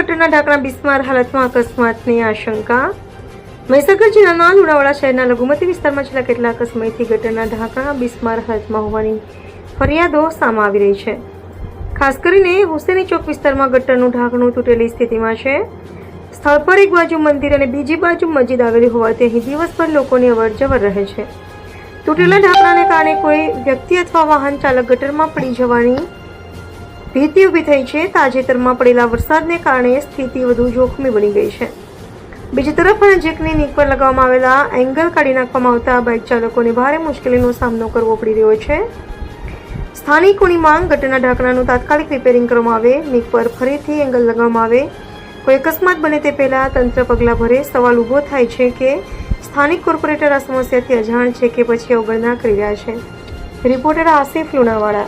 ગટરના ઢાંકણા બિસ્માર હાલતમાં અકસ્માતની આશંકા। મહીસાગર જિલ્લાના લુણાવાડા શહેરના લઘુમતી વિસ્તારમાં છેલ્લા કેટલાક સમયથી ગટરના ઢાંકણા બિસ્માર હાલતમાં હોવાની ફરિયાદો સામે આવી રહી છે। ખાસ કરીને હુસેની ચોક વિસ્તારમાં ગટરનું ઢાંકણું તૂટેલી સ્થિતિમાં છે। સ્થળ પર એક બાજુ મંદિર અને બીજી બાજુ મસ્જિદ આવેલી હોવાથી અહીં દિવસભર લોકોની અવરજવર રહે છે। તૂટેલા ઢાંકણાને કારણે કોઈ વ્યક્તિ અથવા વાહન ચાલક ગટરમાં પડી જવાની ભીતિ ઊભી થઈ છે। તાજેતરમાં પડેલા વરસાદને કારણે સ્થિતિ વધુ જોખમી બની ગઈ છે। બીજી તરફ નજીકની નીક પર લગાવવામાં આવેલા એંગલ કાઢી નાખવામાં આવતા બાઇક ચાલકોને ભારે મુશ્કેલીનો સામનો કરવો પડી રહ્યો છે। સ્થાનિકોની માંગ ગટરના ઢાંકણાનું તાત્કાલિક રિપેરિંગ કરવામાં આવે, નીક પર ફરીથી એંગલ લગાવવામાં આવે। કોઈ અકસ્માત બને તે પહેલા તંત્ર પગલાં ભરે। સવાલ ઊભો થાય છે કે સ્થાનિક કોર્પોરેટર આ સમસ્યાથી અજાણ છે કે પછી અવગણના કરી રહ્યા છે। રિપોર્ટર આસિફ, લુણાવાડા।